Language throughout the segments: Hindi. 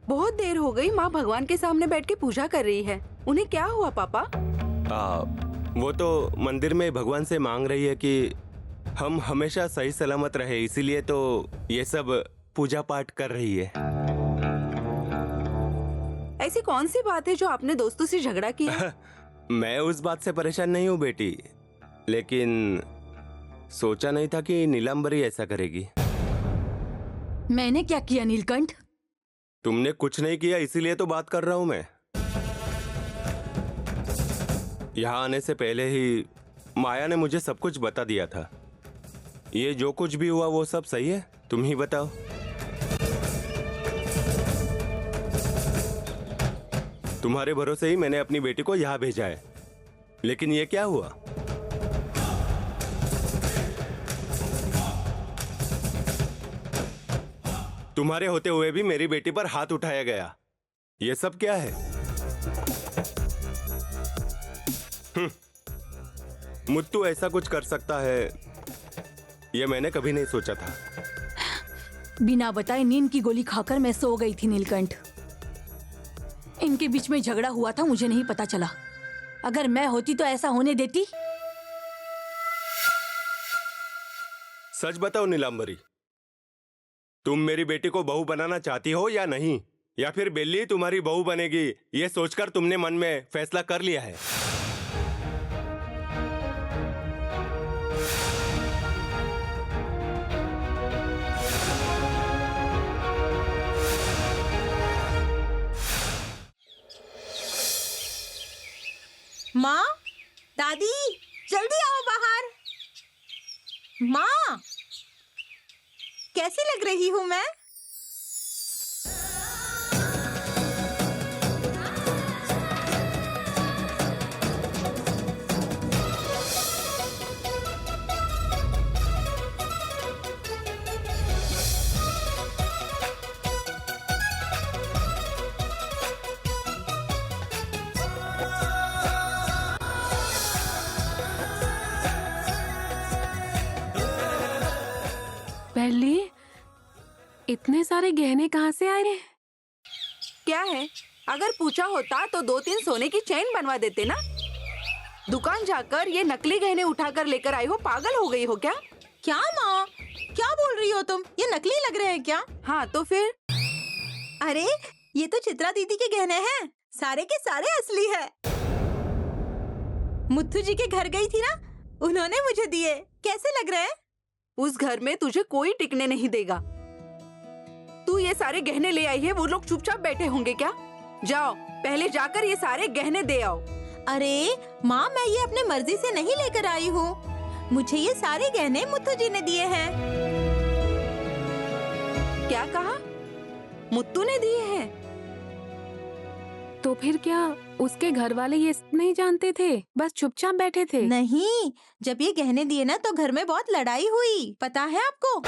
बहुत देर हो गई, माँ भगवान के सामने बैठ के पूजा कर रही है। उन्हें क्या हुआ पापा? वो तो मंदिर में भगवान से मांग रही है कि हम हमेशा सही सलामत रहे, इसीलिए तो ये सब पूजा पाठ कर रही है। ऐसी कौन सी बात है जो आपने दोस्तों से झगड़ा किया? मैं उस बात से परेशान नहीं हूँ बेटी, लेकिन सोचा नहीं था कि नीलांबरी ऐसा करेगी। मैंने क्या किया नीलकंठ? तुमने कुछ नहीं किया, इसीलिए तो बात कर रहा हूँ मैं। यहाँ आने से पहले ही माया ने मुझे सब कुछ बता दिया था। ये जो कुछ भी हुआ वो सब सही है? तुम ही बताओ। तुम्हारे भरोसे ही मैंने अपनी बेटी को यहाँ भेजा है, लेकिन ये क्या हुआ? तुम्हारे होते हुए भी मेरी बेटी पर हाथ उठाया गया। ये सब क्या है? मुत्तू ऐसा कुछ कर सकता है, ये मैंने कभी नहीं सोचा था। बिना बताए नींद की गोली खाकर मैं सो गई थी नीलकंठ। इनके बीच में झगड़ा हुआ था, मुझे नहीं पता चला। अगर मैं होती तो ऐसा होने देती? सच बताओ नीलांबरी, तुम मेरी बेटी को बहू बनाना चाहती हो या नहीं? या फिर बेली तुम्हारी बहू बनेगी, ये सोचकर तुमने मन में फैसला कर लिया है? माँ, दादी, जल्दी आओ बाहर। माँ, कैसी लग रही हूँ मैं? पहले इतने सारे गहने कहाँ से आए? क्या है? अगर पूछा होता तो 2-3 सोने की चेन बनवा देते ना। दुकान जाकर ये नकली गहने उठाकर लेकर आई हो, पागल हो गई हो क्या? क्या माँ, क्या बोल रही हो तुम? ये नकली लग रहे हैं क्या? हाँ तो फिर? अरे ये तो चित्रा दीदी के गहने हैं, सारे के सारे असली है। मुत्थू जी के घर गई थी ना, उन्होंने मुझे दिए। कैसे लग रहे हैं? उस घर में तुझे कोई टिकने नहीं देगा। तू ये सारे गहने ले आई है, वो लोग चुपचाप बैठे होंगे क्या? जाओ पहले जाकर ये सारे गहने दे आओ। अरे माँ, मैं ये अपने मर्जी से नहीं लेकर आई हूँ। मुझे ये सारे गहने मुत्थू जी ने दिए हैं। क्या कहा? मुत्तू ने दिए हैं? तो फिर क्या उसके घर वाले ये सब नहीं जानते थे, बस चुपचाप बैठे थे? नहीं, जब ये गहने दिए ना तो घर में बहुत लड़ाई हुई, पता है आपको?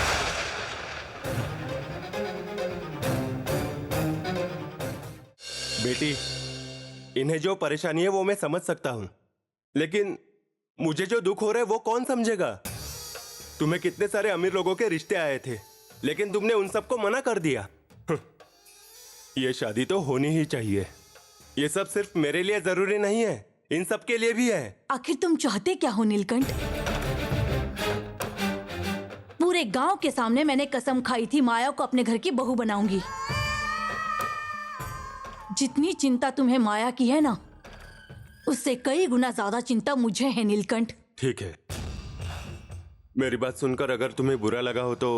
बेटी, इन्हें जो परेशानी है वो मैं समझ सकता हूँ, लेकिन मुझे जो दुख हो रहा है वो कौन समझेगा? तुम्हें कितने सारे अमीर लोगों के रिश्ते आए थे, लेकिन तुमने उन सबको मना कर दिया। ये शादी तो होनी ही चाहिए। ये सब सिर्फ मेरे लिए जरूरी नहीं है, इन सब के लिए भी है। आखिर तुम चाहते क्या हो नीलकंठ? पूरे गांव के सामने मैंने कसम खाई थी माया को अपने घर की बहू बनाऊंगी। जितनी चिंता तुम्हें माया की है ना, उससे कई गुना ज्यादा चिंता मुझे है नीलकंठ। ठीक है, मेरी बात सुनकर अगर तुम्हें बुरा लगा हो तो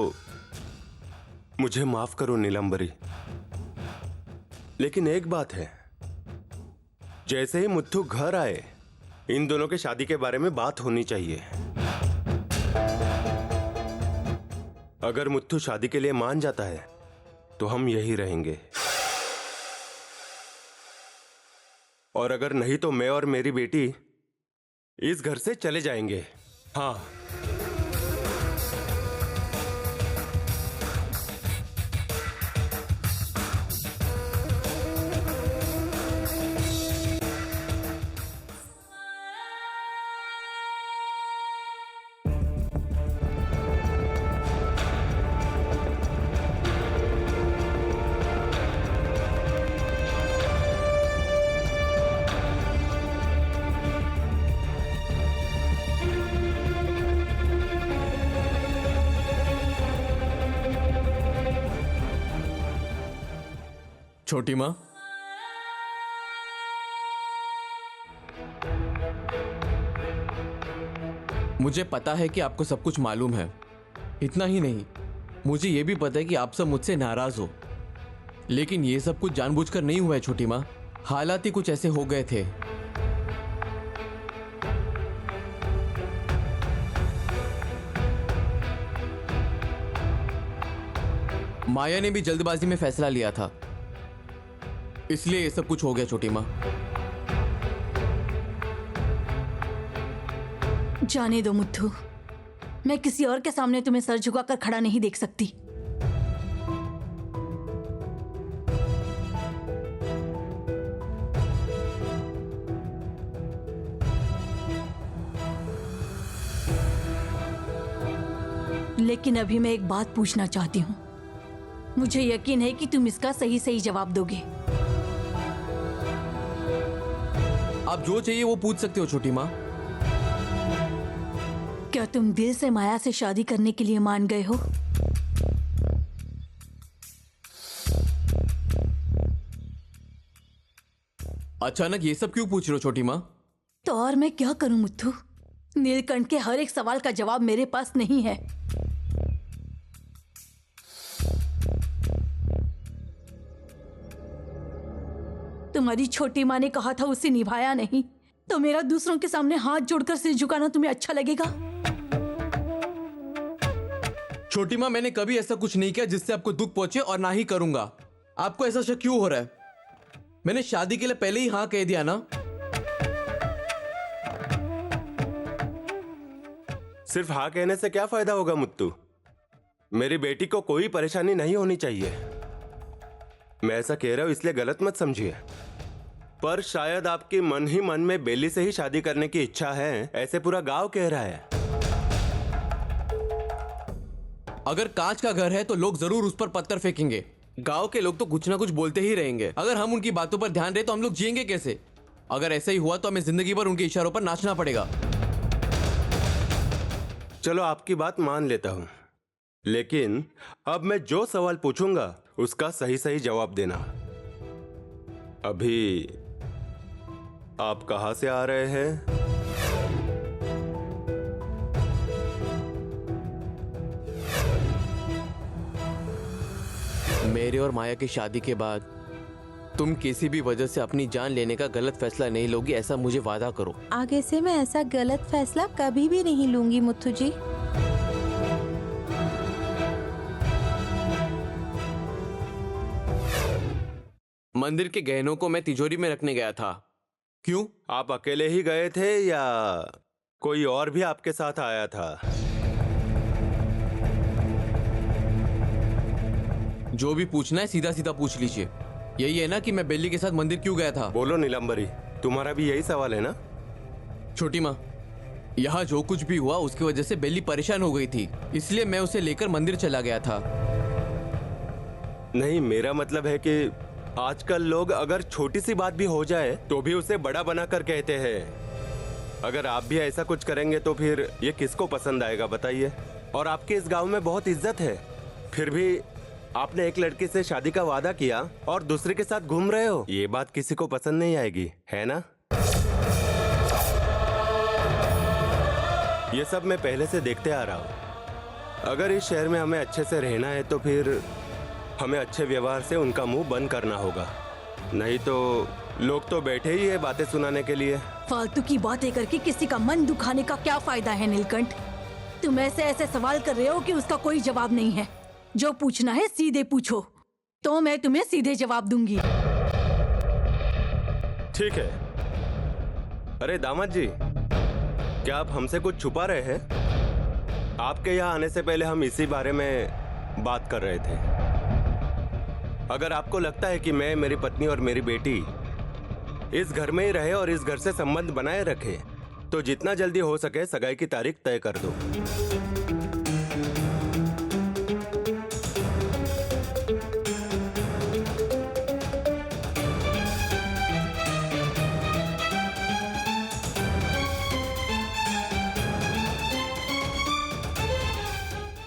मुझे माफ करो नीलांबरी। लेकिन एक बात है, जैसे ही मुत्थू घर आए, इन दोनों के शादी के बारे में बात होनी चाहिए। अगर मुत्थू शादी के लिए मान जाता है तो हम यही रहेंगे, और अगर नहीं तो मैं और मेरी बेटी इस घर से चले जाएंगे। हाँ, छोटी माँ, मुझे पता है कि आपको सब कुछ मालूम है। इतना ही नहीं, मुझे ये भी पता है कि आप सब मुझसे नाराज हो, लेकिन ये सब कुछ जानबूझकर नहीं हुआ है छोटी माँ। हालात ही कुछ ऐसे हो गए थे। माया ने भी जल्दबाजी में फैसला लिया था, इसलिए ये सब कुछ हो गया छोटी माँ। जाने दो मुथु, मैं किसी और के सामने तुम्हें सर झुकाकर खड़ा नहीं देख सकती। लेकिन अभी मैं एक बात पूछना चाहती हूँ। मुझे यकीन है कि तुम इसका सही सही जवाब दोगे। आप जो चाहिए वो पूछ सकते हो छोटी माँ। क्या तुम दिल से माया से शादी करने के लिए मान गए हो? अचानक ये सब क्यों पूछ रहे हो छोटी माँ? तो और मैं क्या करूं मुथु? नीलकंठ के हर एक सवाल का जवाब मेरे पास नहीं है। तुम्हारी छोटी माँ ने कहा था उसे निभाया नहीं, तो मेरा दूसरों के सामने हाथ जोड़कर सिर झुकाना तुम्हें अच्छा लगेगा? छोटी माँ, मैंने कभी ऐसा कुछ नहीं किया जिससे आपको दुख पहुंचे, और ना ही करूंगा। आपको ऐसा शक क्यों हो रहा है? मैंने शादी के लिए पहले ही हाँ कह दिया ना। सिर्फ हाँ कहने से क्या फायदा होगा मुत्तू? मेरी बेटी को कोई परेशानी नहीं होनी चाहिए। मैं ऐसा कह रहा हूं इसलिए गलत मत समझिए, पर शायद आपकी मन ही मन में बेली से ही शादी करने की इच्छा है, ऐसे पूरा गांव कह रहा है। अगर कांच का घर है तो लोग जरूर उस पर पत्थर फेंकेंगे। गांव के लोग तो कुछ ना कुछ बोलते ही रहेंगे। अगर हम उनकी बातों पर ध्यान दें तो हम लोग जिएंगे कैसे? अगर ऐसा ही हुआ तो हमें जिंदगी भर उनके इशारों पर नाचना पड़ेगा। चलो आपकी बात मान लेता हूं, लेकिन अब मैं जो सवाल पूछूंगा उसका सही सही जवाब देना। अभी आप कहां से आ रहे हैं? मेरे और माया की शादी के बाद तुम किसी भी वजह से अपनी जान लेने का गलत फैसला नहीं लोगी, ऐसा मुझे वादा करो। आगे से मैं ऐसा गलत फैसला कभी भी नहीं लूंगी मुथु जी। मंदिर के गहनों को मैं तिजोरी में रखने गया था। क्यों? आप अकेले ही गए थे या कोई और भी आपके साथ आया था? जो भी पूछना है सीधा सीधा पूछ लीजिए। यही है ना कि मैं बेली के साथ मंदिर क्यों गया था? बोलो नीलंबरी, तुम्हारा भी यही सवाल है ना? छोटी माँ, यहाँ जो कुछ भी हुआ उसकी वजह से बेली परेशान हो गई थी, इसलिए मैं उसे लेकर मंदिर चला गया था। नहीं, मेरा मतलब है कि आजकल लोग अगर छोटी सी बात भी हो जाए तो भी उसे बड़ा बनाकर कहते हैं। अगर आप भी ऐसा कुछ करेंगे तो फिर ये किसको पसंद आएगा बताइए? और आपके इस गांव में बहुत इज्जत है, फिर भी आपने एक लड़की से शादी का वादा किया और दूसरे के साथ घूम रहे हो। ये बात किसी को पसंद नहीं आएगी, है ना? ये सब मैं पहले से देखते आ रहा हूँ। अगर इस शहर में हमें अच्छे से रहना है तो फिर हमें अच्छे व्यवहार से उनका मुंह बंद करना होगा, नहीं तो लोग तो बैठे ही है बातें सुनाने के लिए। फालतू की बातें करके किसी का मन दुखाने का क्या फायदा है नीलकंठ? तुम ऐसे ऐसे सवाल कर रहे हो कि उसका कोई जवाब नहीं है। जो पूछना है सीधे पूछो, तो मैं तुम्हें सीधे जवाब दूंगी। ठीक है। अरे दामाद जी, क्या आप हमसे कुछ छुपा रहे हैं? आपके यहाँ आने से पहले हम इसी बारे में बात कर रहे थे। अगर आपको लगता है कि मैं, मेरी पत्नी और मेरी बेटी इस घर में ही रहे और इस घर से संबंध बनाए रखे, तो जितना जल्दी हो सके सगाई की तारीख तय कर दो।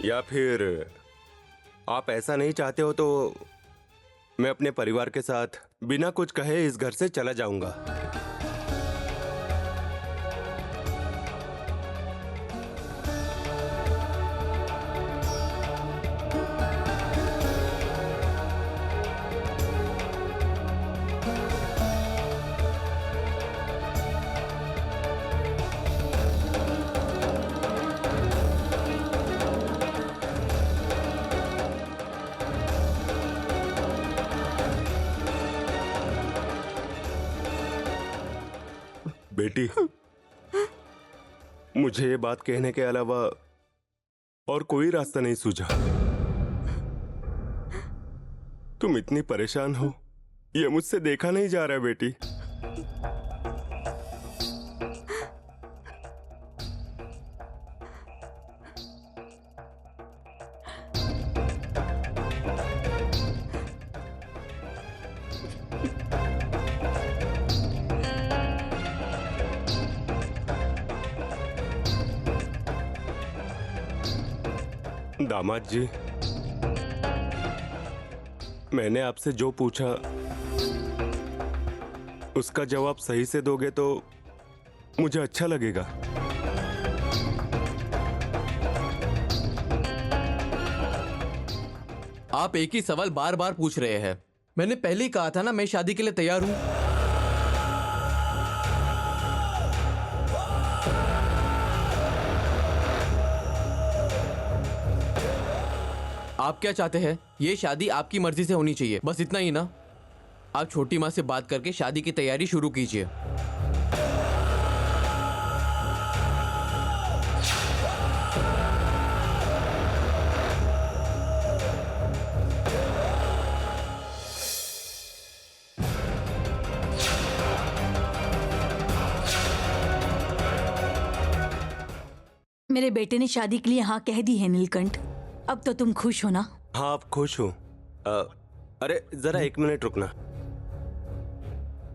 या फिर आप ऐसा नहीं चाहते हो तो मैं अपने परिवार के साथ बिना कुछ कहे इस घर से चला जाऊंगा। बेटी, मुझे ये बात कहने के अलावा और कोई रास्ता नहीं सूझा। तुम इतनी परेशान हो, ये मुझसे देखा नहीं जा रहा बेटी। दामाद जी, मैंने आपसे जो पूछा उसका जवाब सही से दोगे तो मुझे अच्छा लगेगा। आप एक ही सवाल बार बार पूछ रहे हैं। मैंने पहले ही कहा था ना, मैं शादी के लिए तैयार हूं। आप क्या चाहते हैं? ये शादी आपकी मर्जी से होनी चाहिए, बस इतना ही ना। आप छोटी माँ से बात करके शादी की तैयारी शुरू कीजिए। मेरे बेटे ने शादी के लिए हाँ कह दी है नीलकंठ। अब तो तुम खुश हो ना? हाँ, आप खुश हो? अरे जरा एक मिनट रुकना,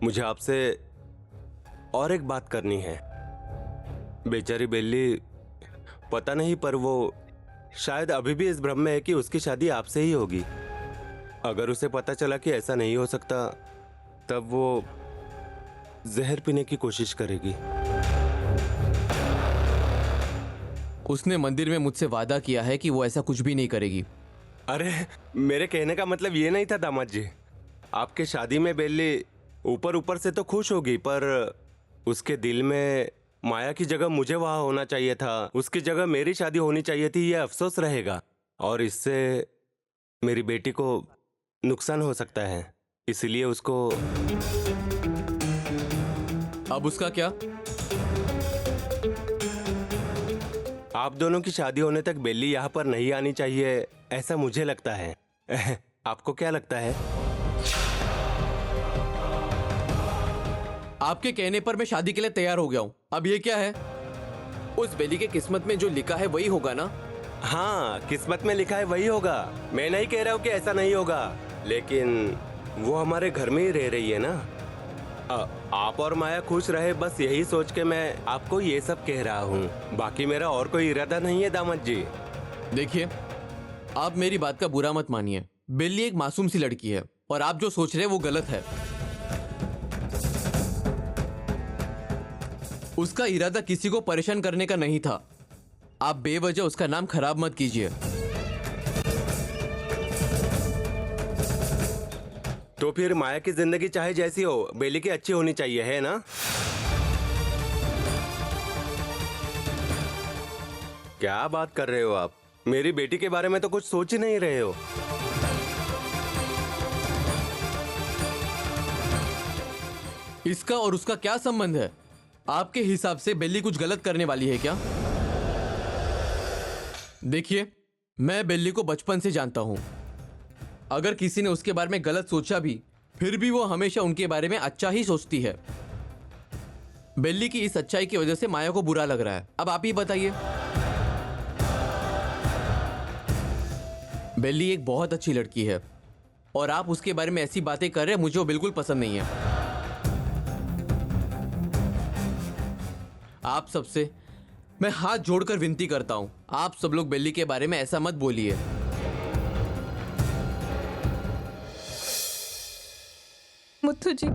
मुझे आपसे और एक बात करनी है। बेचारी बेली, पता नहीं पर वो शायद अभी भी इस भ्रम में है कि उसकी शादी आपसे ही होगी। अगर उसे पता चला कि ऐसा नहीं हो सकता, तब वो जहर पीने की कोशिश करेगी। उसने मंदिर में मुझसे वादा किया है कि वो ऐसा कुछ भी नहीं करेगी। अरे मेरे कहने का मतलब ये नहीं था दामाद जी। आपके शादी में बेली ऊपर ऊपर से तो खुश होगी, पर उसके दिल में माया की जगह मुझे वहां होना चाहिए था, उसकी जगह मेरी शादी होनी चाहिए थी, ये अफसोस रहेगा और इससे मेरी बेटी को नुकसान हो सकता है। इसलिए उसको। अब उसका क्या? आप दोनों की शादी होने तक बेली यहाँ पर नहीं आनी चाहिए, ऐसा मुझे लगता है। आपको क्या लगता है? आपके कहने पर मैं शादी के लिए तैयार हो गया हूँ। अब ये क्या है? उस बेली के किस्मत में जो लिखा है वही होगा ना? हाँ, किस्मत में लिखा है वही होगा। मैं नहीं कह रहा हूँ कि ऐसा नहीं होगा, लेकिन वो हमारे घर में ही रह रही है ना। आप और माया खुश रहे, बस यही सोच के मैं आपको ये सब कह रहा हूँ। बाकी मेरा और कोई इरादा नहीं है दामाद जी। देखिए, आप मेरी बात का बुरा मत मानिए। बेली एक मासूम सी लड़की है और आप जो सोच रहे हैं वो गलत है। उसका इरादा किसी को परेशान करने का नहीं था। आप बेवजह उसका नाम खराब मत कीजिए। तो फिर माया की जिंदगी चाहे जैसी हो, बेली की अच्छी होनी चाहिए, है ना? क्या बात कर रहे हो आप? मेरी बेटी के बारे में तो कुछ सोच ही नहीं रहे हो। इसका और उसका क्या संबंध है? आपके हिसाब से बेली कुछ गलत करने वाली है क्या? देखिए, मैं बेली को बचपन से जानता हूं। अगर किसी ने उसके बारे में गलत सोचा भी, फिर भी वो हमेशा उनके बारे में अच्छा ही सोचती है। बेली की इस अच्छाई की वजह से माया को बुरा लग रहा है। अब आप ही बताइए। बेली एक बहुत अच्छी लड़की है और आप उसके बारे में ऐसी बातें कर रहे हैं, मुझे वो बिल्कुल पसंद नहीं है। आप सबसे मैं हाथ जोड़कर विनती करता हूं, आप सब लोग बेली के बारे में ऐसा मत बोलिए। मुथु जी।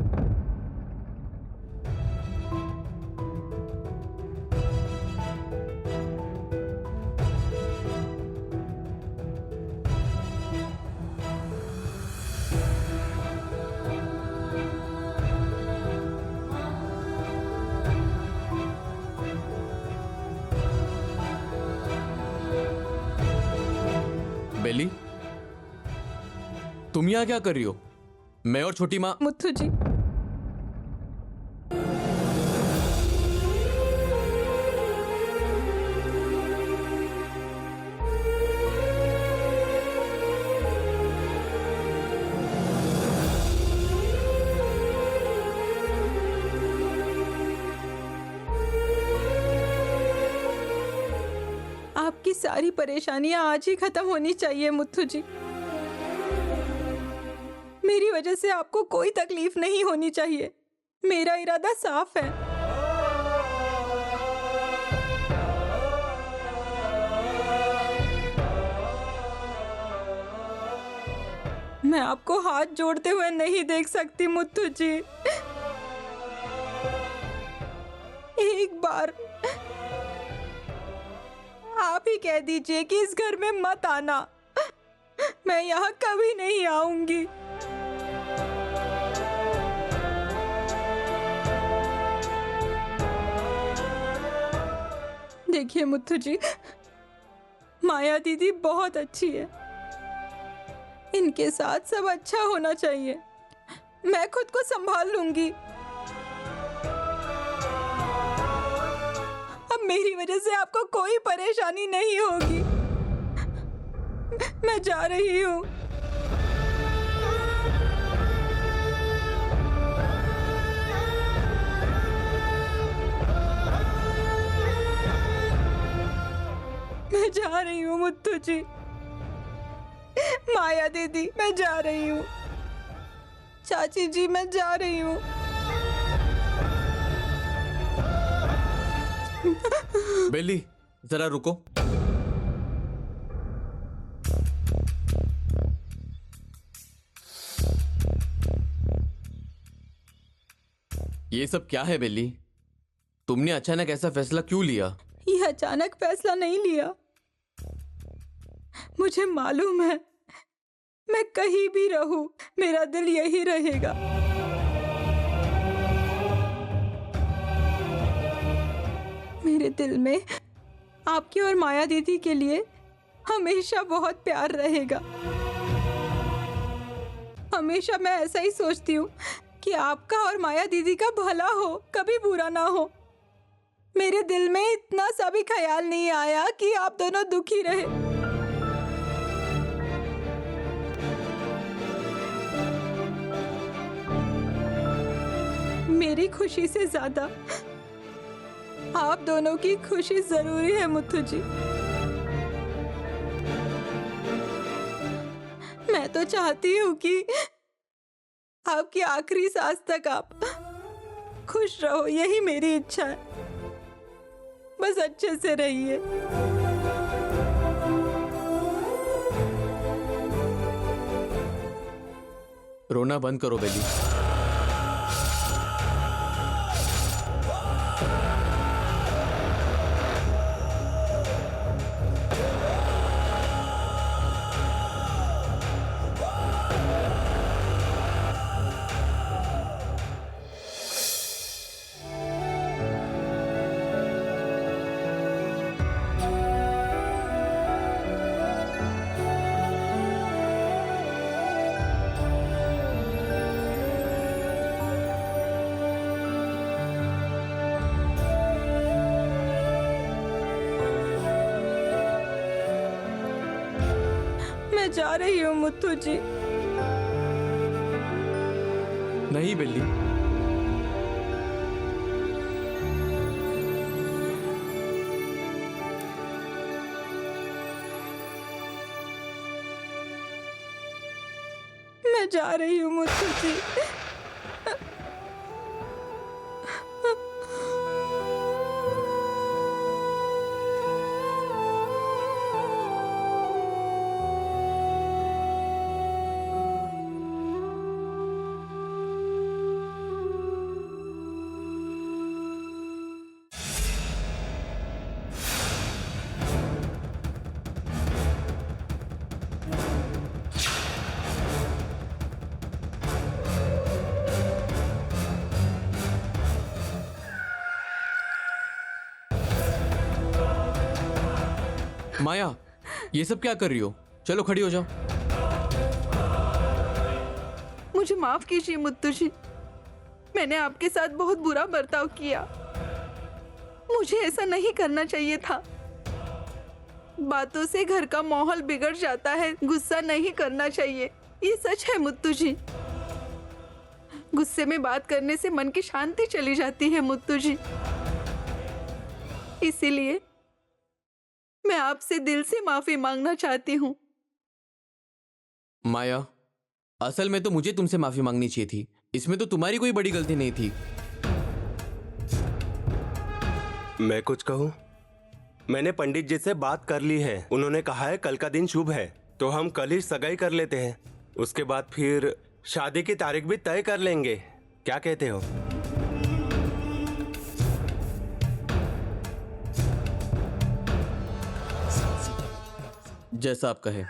बेली, तुम यहाँ क्या कर रही हो? मैं और छोटी माँ। मुथु जी, आपकी सारी परेशानियां आज ही खत्म होनी चाहिए मुथु जी। मेरी वजह से आपको कोई तकलीफ नहीं होनी चाहिए। मेरा इरादा साफ है। मैं आपको हाथ जोड़ते हुए नहीं देख सकती मुथु जी। एक बार आप ही कह दीजिए कि इस घर में मत आना। मैं यहाँ कभी नहीं आऊंगी। देखिए मुथु जी, माया दीदी बहुत अच्छी है। इनके साथ सब अच्छा होना चाहिए। मैं खुद को संभाल लूंगी। अब मेरी वजह से आपको कोई परेशानी नहीं होगी। मैं जा रही हूँ। मैं जा रही हूँ मुथु जी। माया दीदी, मैं जा रही हूँ। चाची जी, मैं जा रही हूँ। बेली, जरा रुको। ये सब क्या है बेली? तुमने अचानक ऐसा फैसला क्यों लिया? यह अचानक फैसला नहीं लिया। मुझे मालूम है, मैं कहीं भी रहूं, मेरा दिल यही रहेगा। मेरे दिल में आपकी और माया दीदी के लिए हमेशा बहुत प्यार रहेगा। हमेशा मैं ऐसा ही सोचती हूँ कि आपका और माया दीदी का भला हो, कभी बुरा ना हो। मेरे दिल में इतना सा भी ख्याल नहीं आया कि आप दोनों दुखी रहे। मेरी खुशी से ज्यादा आप दोनों की खुशी जरूरी है मुथु जी। मैं तो चाहती हूँ कि आपकी आखिरी सांस तक आप खुश रहो, यही मेरी इच्छा है। बस अच्छे से रहिए। रोना बंद करो बेली। मैं जा रही हूँ मुथु जी। नहीं बेली, मैं जा रही हूँ मुथु जी। माया, ये सब क्या कर रही हो? चलो खड़ी हो जाओ। मुझे माफ कीजिए मुत्तू जी, मैंने आपके साथ बहुत बुरा बर्ताव किया। मुझे ऐसा नहीं करना चाहिए था। बातों से घर का माहौल बिगड़ जाता है, गुस्सा नहीं करना चाहिए, ये सच है मुत्तू जी। गुस्से में बात करने से मन की शांति चली जाती है मुत्तू जी। इसीलिए मैं आपसे दिल से माफी मांगना चाहती हूँ। माया, असल में तो मुझे तुमसे माफी मांगनी चाहिए थी। इसमें तो तुम्हारी कोई बड़ी गलती नहीं थी। मैं कुछ कहूँ? मैंने पंडित जी से बात कर ली है। उन्होंने कहा है कल का दिन शुभ है, तो हम कल ही सगाई कर लेते हैं। उसके बाद फिर शादी की तारीख भी तय कर लेंगे। क्या कहते हो? जैसा आप कहे।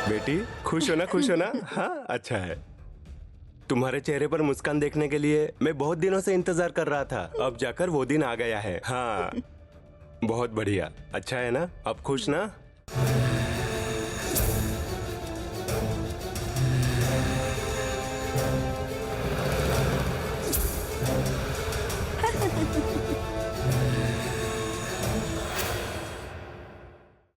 बेटी खुश हो ना, खुश हो ना? हाँ, अच्छा है। तुम्हारे चेहरे पर मुस्कान देखने के लिए मैं बहुत दिनों से इंतजार कर रहा था। अब जाकर वो दिन आ गया है। हाँ, बहुत बढ़िया। अच्छा है ना? अब खुश ना?